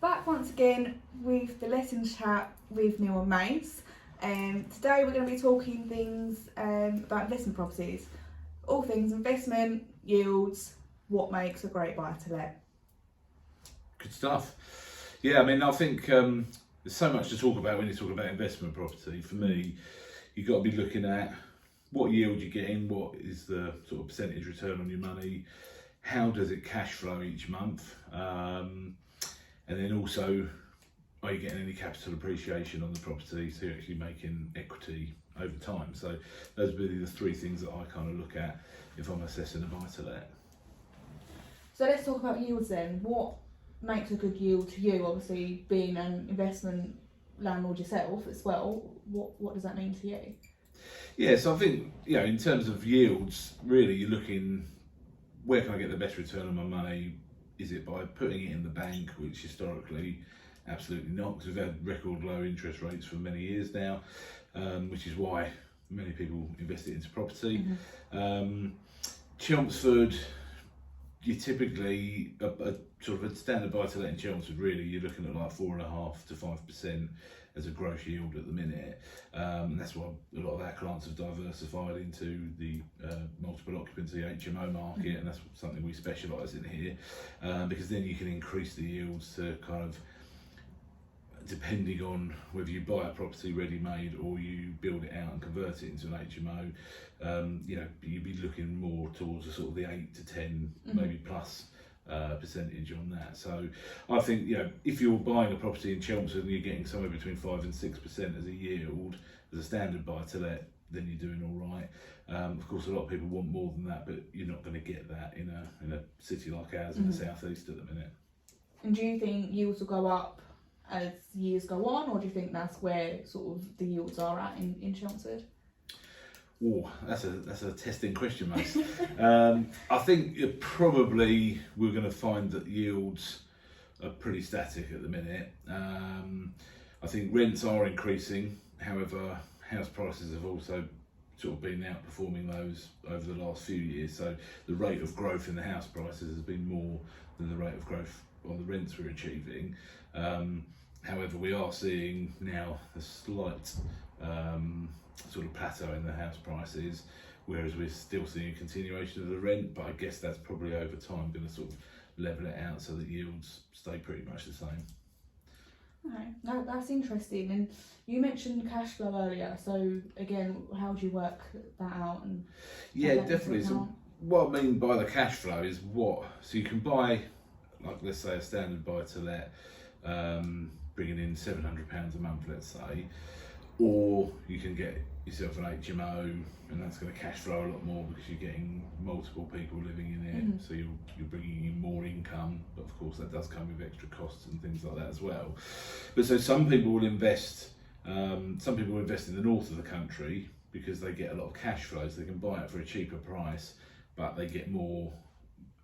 Back once again with the Lessons Chat with Neil and Mace. Today we're going to be talking things about investment properties. All things investment, yields, what makes a great buy to let. Good stuff. Yeah, I mean, I think there's so much to talk about when you talk about investment property. For me, you've got to be looking at what yield you're getting, what is the sort of percentage return on your money, how does it cash flow each month, and then also, are you getting any capital appreciation on the property, so you're actually making equity over time. So those are really the three things that I kind of look at if I'm assessing a buy to let. So let's talk about yields then. What makes a good yield to you? Obviously, being an investment landlord yourself as well, what does that mean to you? Yeah, so I think, in terms of yields, really you're looking, where can I get the best return on my money? Is it by putting it in the bank, which historically, absolutely not, because we've had record low interest rates for many years now, which is why many people invest it into property. Chelmsford, you typically, a sort of a standard buy to let in Chelmsford, really, you're looking at like 4.5% to 5% as a gross yield at the minute. And that's why a lot of our clients have diversified into the multiple occupancy HMO market, and that's something we specialise in here, because then you can increase the yields to kind of, depending on whether you buy a property ready-made or you build it out and convert it into an HMO, you'd be looking more towards the sort of the 8 to 10, maybe plus percentage on that. So I think, if you're buying a property in Chelmsford and you're getting somewhere between 5 and 6% as a yield, as a standard buy to let, then you're doing all right. Of course, a lot of people want more than that, but you're not going to get that in a city like ours in the southeast at the minute. And do you think yields will go up as years go on, or do you think that's where sort of the yields are at in Chelmsford? Oh, that's a testing question, mate. I think probably we're going to find that yields are pretty static at the minute. I think rents are increasing, however, house prices have also sort of been outperforming those over the last few years. So the rate of growth in the house prices has been more than the rate of growth on the rents we're achieving. However, we are seeing now a slight sort of plateau in the house prices, whereas we're still seeing a continuation of the rent, but I guess that's probably over time going to sort of level it out so that yields stay pretty much the same. Okay, no, that's interesting. And you mentioned cash flow earlier, so again, how do you work that out? And yeah, definitely. So what I mean by the cash flow is so you can buy, like let's say a standard buy to let, bringing in £700 a month, let's say, or you can get yourself an HMO, and that's going to cash flow a lot more because you're getting multiple people living in it, so you're bringing in more income, but of course that does come with extra costs and things like that as well. But so some people will invest in the north of the country because they get a lot of cash flows, they can buy it for a cheaper price, but they get more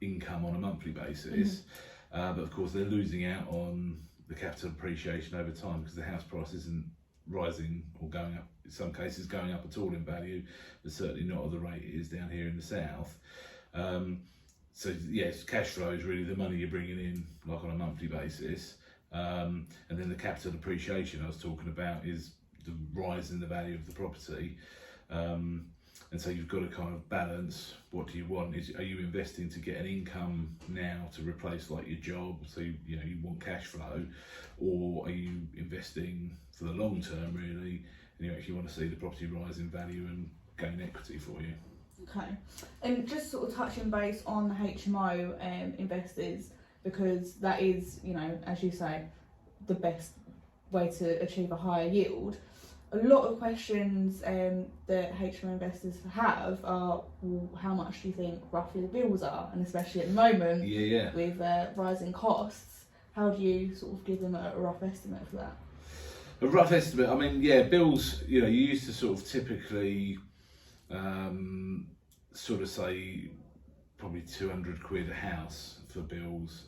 income on a monthly basis. But of course they're losing out on the capital appreciation over time because the house price isn't rising or going up, in some cases going up at all in value, but certainly not at the rate it is down here in the south. So yes, cash flow is really the money you're bringing in like on a monthly basis, and then the capital appreciation I was talking about is the rise in the value of the property. And so you've got to kind of balance, what do you want? Are you investing to get an income now to replace like your job, so you want cash flow, or are you investing for the long term really, and you actually want to see the property rise in value and gain equity for you? Okay, and just sort of touching base on HMO investors, because that is, as you say, the best way to achieve a higher yield. A lot of questions that HMO investors have are, well, how much do you think roughly the bills are? And especially at the moment, with rising costs, how do you sort of give them a rough estimate for that? A rough estimate, I mean, bills, you used to sort of typically sort of say probably 200 quid a house for bills,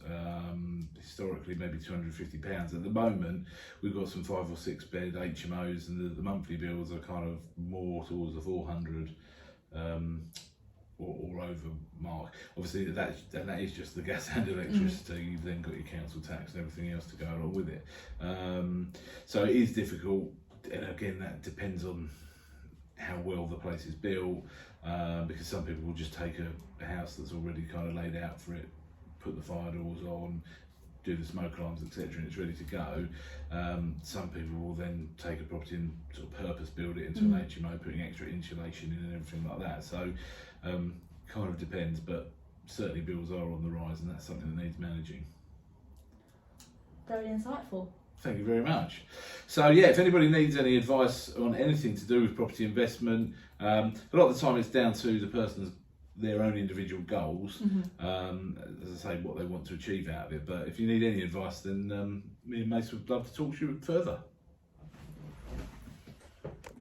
historically maybe £250. At the moment we've got some 5 or 6 bed HMOs, and the monthly bills are kind of more towards the 400 or over mark. Obviously, that is just the gas and electricity. You've then got your council tax and everything else to go along with it. So it is difficult, and again, that depends on how well the place is built, because some people will just take a house that's already kind of laid out for it, put the fire doors on, do the smoke alarms, etc., and it's ready to go. Some people will then take a property and sort of purpose build it into an HMO, putting extra insulation in and everything like that. So kind of depends, but certainly bills are on the rise, and that's something that needs managing. Very insightful. Thank you very much. So yeah, if anybody needs any advice on anything to do with property investment, a lot of the time it's down to the person's their own individual goals, as I say, what they want to achieve out of it. But if you need any advice, then me and Mace would love to talk to you further.